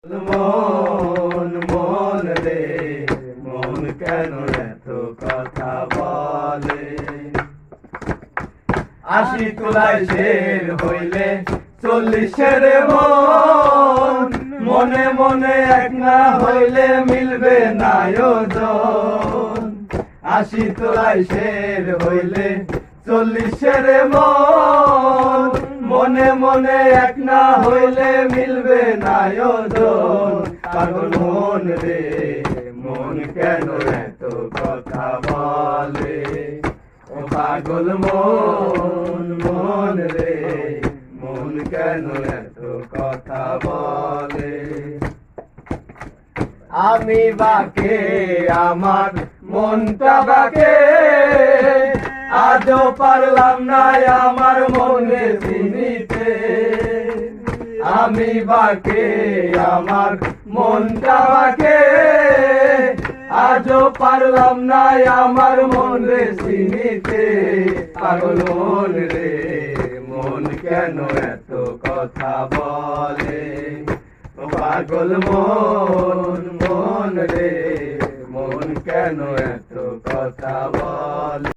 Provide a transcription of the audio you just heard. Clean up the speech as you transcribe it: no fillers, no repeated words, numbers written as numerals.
মন মন রে মন কেন এত কথা বলে? আশি তোলায় শের হইলে 40 মন, মনে মনে এক না হইলে মিলবে না ওজন। 80 তোলায় শের হইলে 40 মন, মনে মনে এক না হইলে মিলবে না ওজন। পাগল মন রে মন কেন এত কথা বলে? ও পাগল মন মন রে মন কেন এত কথা বলে? আমি বাকে আমার মনটা বাকে, আজও পারলাম না আমার মনে চিনিতে। আমি বাকে আমার মনটা বাকে, আজও পারলাম না আমার মনে চিনিতে। পাগল মন রে মন কেন এত কথা বলে? ও পাগল মন মন রে মন কেন এত কথা বলে?